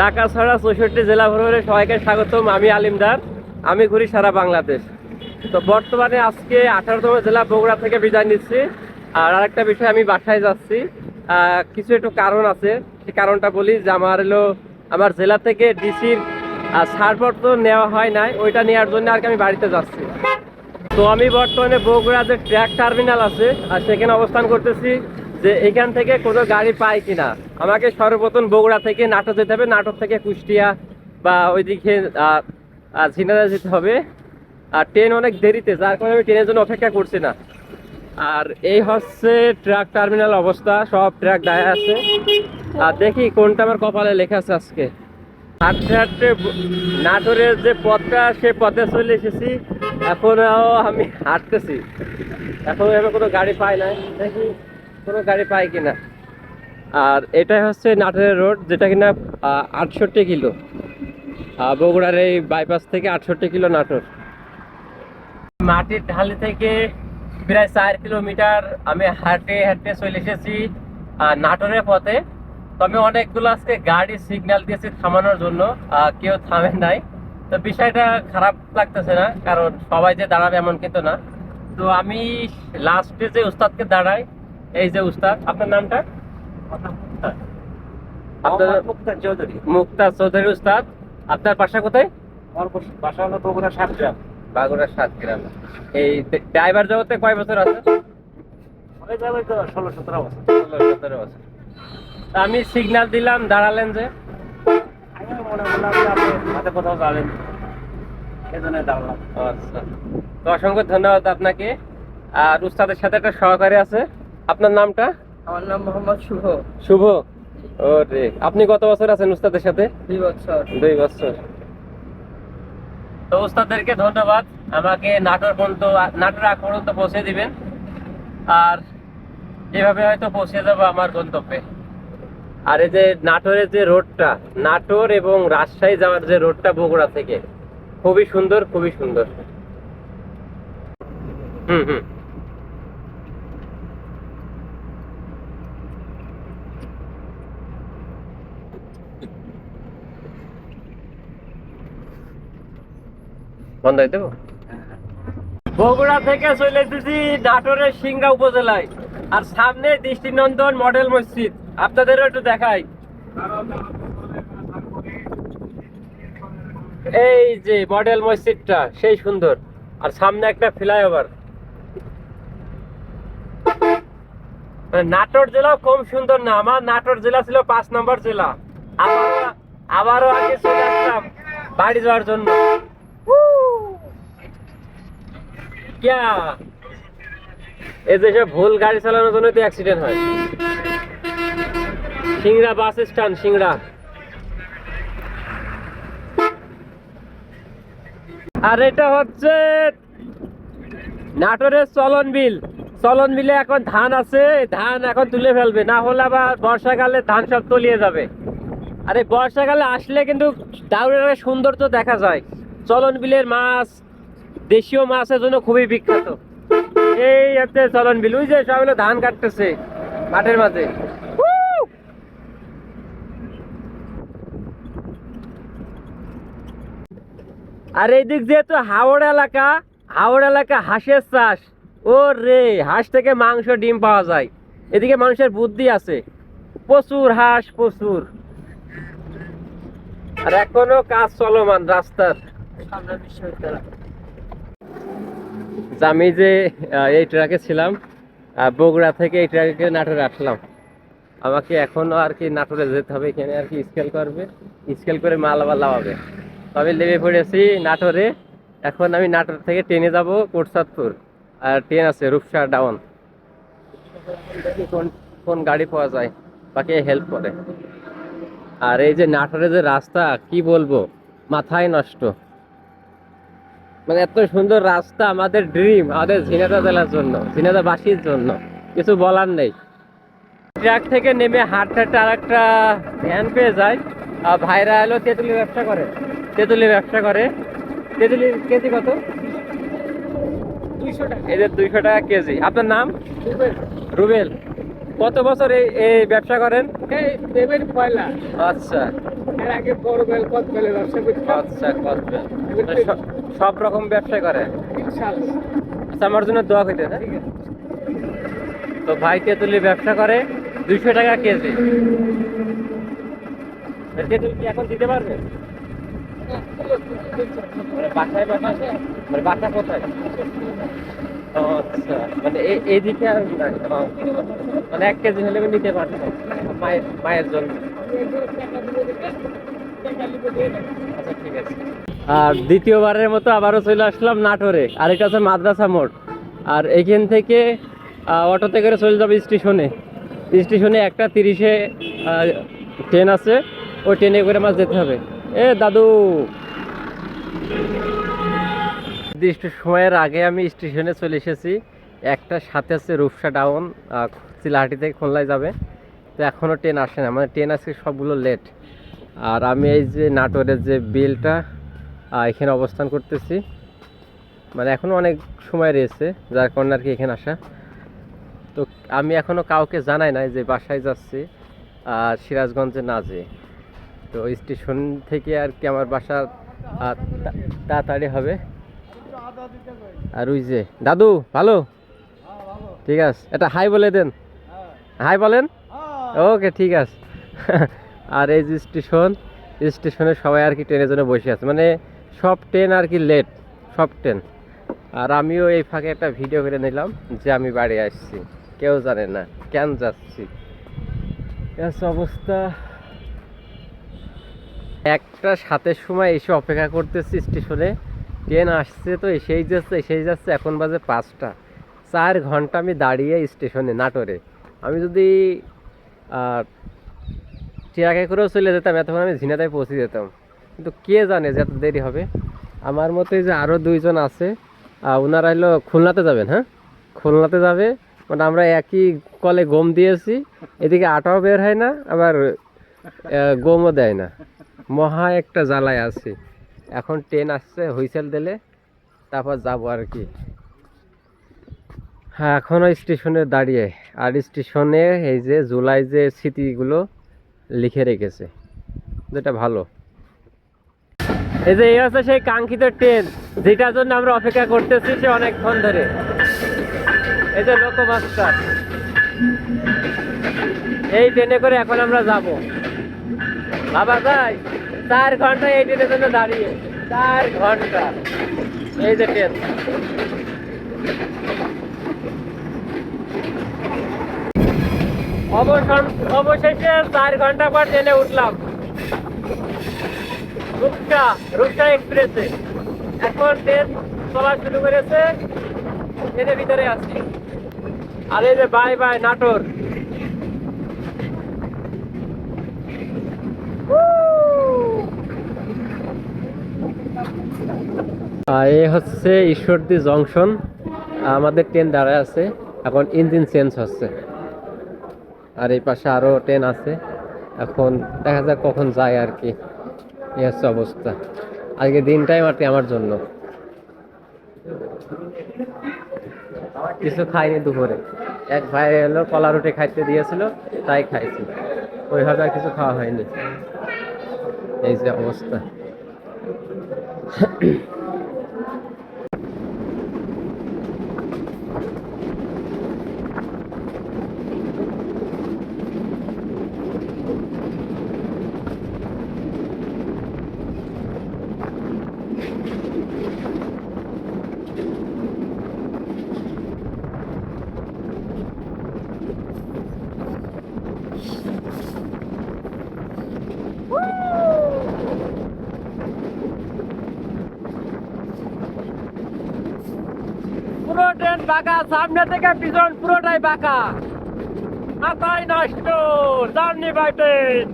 ঢাকা ছাড়া 64 জেলা ভ্রমণে সবাইকে স্বাগতম। আমি আলিমদার, আমি ঘুরি সারা বাংলাদেশ। তো বর্তমানে আজকে 18তম জেলা বগুড়া থেকে বিদায় নিচ্ছি। আর আরেকটা বিষয়, আমি বাসায় যাচ্ছি। কিছু একটু কারণ আছে, সেই কারণটা বলি যে আমার জেলা থেকে ডিসির ছাড়পত্র নেওয়া হয় নাই, ওইটা নেওয়ার জন্য আর কি আমি বাড়িতে যাচ্ছি। তো আমি বর্তমানে বগুড়া যে ট্রাক টার্মিনাল আছে আর সেখানে অবস্থান করতেছি যে এখান থেকে কোনো গাড়ি পাই কিনা। আমাকে সর্বপ্রথম বগুড়া থেকে নাটোর যেতে হবে, নাটোর থেকে কুষ্টিয়া বা ওইদিকে ঝিনাইদহ যেতে হবে। আর ট্রেন অনেক দেরিতে, যার কারণে আমি ট্রেনের জন্য অপেক্ষা করছি না। আর এই হচ্ছে ট্রাক টার্মিনাল অবস্থা, সব ট্রাক দাঁড়ায় আছে। আর দেখি কোনটা আমার কপালে লেখা আছে আজকে। হাঁটতে হাঁটতে নাটোরের যে পথটা, সে পথে চলে এসেছি। এখনও আমি হাঁটতেছি, এখন আমি কোনো গাড়ি পাই নাই, দেখি কোনো গাড়ি পাই কিনা। আর এটাই হচ্ছে নাটোরের রোড, যেটা কিনা 68 কিলো। বগুড়ার এই বাইপাস থেকে 68 কিলো নাটোর। মাটির ঢালি থেকে প্রায় 4 কিলোমিটার আমি হাঁটতে হাঁটতে চলে এসেছি নাটোরের পথে। তবে অনেকগুলো আজকে গাড়ি সিগন্যাল দিয়েছে থামানোর জন্য, কেউ থামে নাই। তো বিষয়টা খারাপ লাগতেছে না, কারণ সবাই যে দাঁড়াবে এমন কিন্তু না। তো আমি লাস্টে যে উস্তাদকে দাঁড়াই, এই যে উস্তাদ, আপনার নামটা? আপনার মুক্তার চৌধুরী উস্তাদ। আপনার বাসা কোথায়? আমার বাসা হলো বগুড়া 7 গ্রাম। বাগুড়া 7 গ্রাম। এই ড্রাইভার জগতে কয় বছর আছে? হয়ে যাবে তো 16-17 বছর। 16-17 বছর। আমি সিগন্যাল দিলাম, দাঁড়ালেন যে। আমি মনে করলাম যে আপনি হাতে কোথাও যাবেন, সেজন্য দাঁড়ালাম। আচ্ছা, তো অসংখ্য ধন্যবাদ আপনাকে। আর উস্তাদের সাথে একটা সহকারী আছে। আপনার নামটা? আমার নাম মোহাম্মদ শুভ। শুভ। ওরে, আপনি কত বছর আছেন উস্তাদের সাথে? 2 বছর। 2 বছর। তো উস্তাদদেরকে ধন্যবাদ, আমাকে নাটোর আগ পর্যন্ত পৌঁছে দিবেন। আর এভাবে হয়তো পৌঁছে যাবো আমার গন্তব্যে। আর এই যে নাটোরের যে রোডটা, নাটোর এবং রাজশাহী যাওয়ার যে রোডটা বগুড়া থেকে, খুবই সুন্দর, খুবই সুন্দর। হুম। বন্ধ হয়ে দেবো। বগুড়া থেকে চলে এসেছি নাটোরের সিংড়া উপজেলায়। আর সামনে দৃষ্টিনন্দন মডেল মসজিদ, আপনাদেরও একটু দেখাই। এই যে মডেল মসজিদটা, সেই সুন্দর। আর সামনে একটা ফ্লাইওভার। নাটোর জেলা কম সুন্দর না, আমার নাটোর জেলা ছিল 5 নম্বর জেলা। আবারও আগে চলে আসলাম বাড়ি যাওয়ার জন্য। এই দেশে ভুল গাড়ি চালানোর জন্য তো অ্যাক্সিডেন্ট হয়। Singra bus stand, Singra. আর এটা হচ্ছে নাটোরের চলন বিল। চলন বিলে এখন ধান আছে, ধান এখন তুলে ফেলবে, না হলে আবার বর্ষাকালে ধান সব তলিয়ে যাবে। আর এই বর্ষাকালে আসলে কিন্তু দারুণ সৌন্দর্য দেখা যায়। চলন বিলের মাছ, দেশীয় মাছের জন্য খুবই বিখ্যাত। এই হচ্ছে চলন বিল, ওই যে সব ধান কাটতেছে মাঠের মাঝে। আর এই দিক যেহেতু হাওড় এলাকা হাঁসের চাষ। ও রে, হাঁস থেকে মাংস, ডিম পাওয়া যায়। এদিকে মানুষের বুদ্ধি আছে, প্রচুর হাঁস, প্রচুর। আর এখনো কাজ চলমান রাস্তার। আমি যে এই ট্রাকে ছিলাম, বগুড়া থেকে এই ট্রাকে নাটোরে আসলাম। আমাকে এখনো আর কি নাটোরে যেতে হবে, এখানে আর কি স্কেল করে মাল আবার লাগাবে। আমি লেগে পড়েছি নাটোরে। এখন আমি নাটোর থেকে ট্রেনে যাব কোটচাঁদপুর, আর ট্রেন আছে রূপসা ডাউন। কোন গাড়ি পাওয়া যায়, বাকি হেল্প করে। আর এই যে নাটোরের যে রাস্তা, কি বলবো, মাথায় নষ্ট। মানে এত সুন্দর রাস্তা, আমাদের ড্রিম, আমাদের ঝিনাইদহ জেলার জন্য, ঝিনাইদহবাসীর জন্য কিছু বলার নেই। ট্রাক থেকে নেমে হাঁটতে হাঁটতে আর একটা ভ্যান পেয়ে যায়। ভাইরা এলো তেঁতুলির ব্যবসা করে। তেঁতুলির কেজি কত? 200 টাকা। এই যে 200 টাকা কেজি। আপনার নাম? রুবেল। কত বছর এই ব্যবসা করেন? এই দেবের পয়লা। আচ্ছা, এর আগে বড় বেল কত বেলে ব্যবসা করতাম। আচ্ছা করবে সব রকম ব্যবসা করে। ইনশাআল্লাহ। আচ্ছা আমার জন্য দোয়া করতে না। ঠিক আছে। তো ভাই তেঁতুলি ব্যবসা করে 200 টাকা কেজি। তেঁতুল কি এখন দিতে পারবে? বাসায় বাসা কোথায়? ও আচ্ছা, মানে এইদিকে আর নাই। মানে 1 কেজি হলে আমি নিতে পারতাম মায়ের জন্য। আচ্ছা ঠিক আছে। আর দ্বিতীয়বারের মতো আবারও চলে আসলাম নাটোরে, আর এটা হচ্ছে মাদ্রাসা মোড়। আর এইখান থেকে অটোতে করে চলে যাবে স্টেশনে। স্টেশনে 1:30-এ ট্রেন আছে, ওই ট্রেনে করে আমার যেতে হবে। এ দাদু, নির্দিষ্ট সময়ের আগে আমি স্টেশনে চলে এসেছি। 1:07 আছে রূপসা ডাউন, চিলাহাটি থেকে খুলনায় যাবে। তো এখনও ট্রেন আসে না, মানে ট্রেন আজকে সবগুলো লেট। আর আমি এই যে নাটোরের যে বিলটা এখানে অবস্থান করতেছি, মানে এখনও অনেক সময় রয়েছে, যার কারণে আর কি এখানে আসা। তো আমি এখনও কাউকে জানাই নাই যে বাসায় যাচ্ছি সিরাজগঞ্জে না যেয়ে। তো স্টেশন থেকে আর কি আমার বাসা তাড়াতাড়ি হবে। আর ওই যে দাদু ভালো, ঠিক আছে, এটা হাই বলে দেন, হাই বলেন। ওকে ঠিক আছে। আর এই যে স্টেশনে সবাই আর কি ট্রেনের জন্য বসে আছে, মানে সব ট্রেন আর কি লেট, সব ট্রেন। আর আমিও এই ফাঁকে একটা ভিডিও করে নিলাম যে আমি বাড়ি আসছি, কেউ জানে না কেন যাচ্ছি। অবস্থা 1:07-এর সময় এসে অপেক্ষা করতেছি স্টেশনে, ট্রেন আসছে তো এসেই যাচ্ছে। এখন বাজে 5টা, 4 ঘন্টা আমি দাঁড়িয়ে স্টেশনে নাটোরে। আমি যদি ট্রাকে করেও চলে যেতাম এতক্ষণ আমি ঝিনাইদহে পৌঁছে যেতাম, কিন্তু কে জানে যে এত দেরি হবে। আমার মতে যে আরও 2 জন আছে, ওনারা হলো খুলনাতে যাবেন। হ্যাঁ, খুলনাতে যাবে, মানে আমরা একই কলে গম দিয়েছি, এদিকে আটাও বের হয় না, আবার গমও দেয় না, মহা একটা জ্বালায় আছে। এখন ট্রেন আসছে, হুইসেল দিলে তারপর যাবো আর কি। হ্যাঁ, এখনও স্টেশনে দাঁড়িয়ে। আর স্টেশনে এই যে জুলাই যে স্মৃতিগুলো লিখে রেখেছে, যেটা ভালো। এই যে এই হচ্ছে সেই কাঙ্ক্ষিত ট্রেন, যেটার জন্য আমরা অপেক্ষা করতেছি সে অনেকক্ষণ ধরে। এই যে লোকোমাস্টার, এই ট্রেনে করে এখন আমরা যাব। বাবা যাই 4 ঘন্টা এই ট্রেনের জন্য দাঁড়িয়ে, 4 ঘন্টা। এই যে ট্রেন, অবশেষে 4 ঘন্টা পর ট্রেনে উঠলাম রূপসা এক্সপ্রেসে। এখন ট্রেন চলা শুরু করেছে, ট্রেনের ভিতরে আছি। আর এই যে বাই বাই নাটোর। এই হচ্ছে ঈশ্বরদী জংশন, আমাদের ট্রেন দাঁড়ায় আছে, এখন ইঞ্জিন চেঞ্জ হচ্ছে। আর এই পাশে আরো ট্রেন আছে, এখন দেখা যাক কখন যায় আর কি। এই হচ্ছে অবস্থা। আজকে দিনটাই আর কি আমার জন্য। কিছু খাইনি দুপুরে, এক ভাই এলো কলা রুটি খাইতে দিয়েছিল, তাই খাইছি, ওইভাবে আর কিছু খাওয়া হয়নি। এই যে অবস্থা। পুরো ট্রেন বাঁকা, সামনে থেকে পিছন পুরোটাই বাঁকা, মাথায় নষ্ট। Journey by train.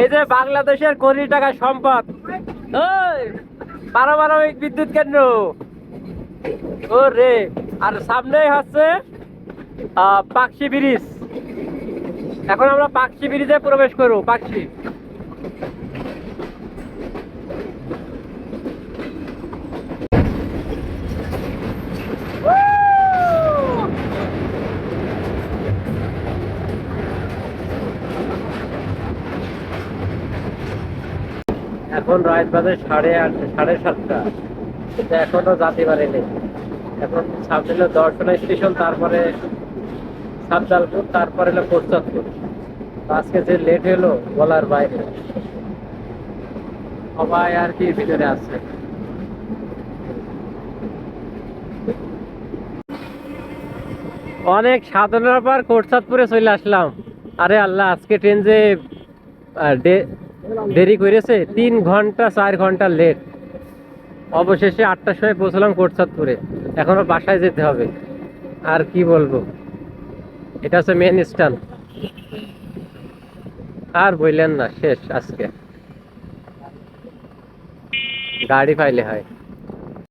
এই যে বাংলাদেশের কোটি টাকা সম্পদ, ওই পারমাণবিক বিদ্যুৎ কেন্দ্র, ও রে। আর সামনেই হচ্ছে পাকশি ব্রিজ। এখন আমরা পাকশি ব্রিজে প্রবেশ করবো। পাকশি এখন রাত বাজে 8:30, 7:30। কিন্তু এখনো যাতে পারেনি। এখন সামনে হলো দর্শনা স্টেশন, তারপরে সাবদালপুর, তারপরে হলো কোটচাঁদপুর। তো আজকে যে লেট হলো বলার বাইরে। সবাই আর কি ভিতরে আছে। অনেক সাধনার পর কোটচাঁদপুরে চলে আসলাম। আরে আল্লাহ, আজকে ট্রেন যে দেরি করেছে, 3 ঘন্টা 4 ঘন্টা লেট। অবশেষে 8টার সময় পৌঁছলাম কোটচাঁদপুরে। এখনো বাসায় যেতে হবে। আর কি বলবো, এটা হচ্ছে মেন স্ট্যান্ড। আর বললেন না, শেষ আজকে। গাড়ি পাইলে হয়।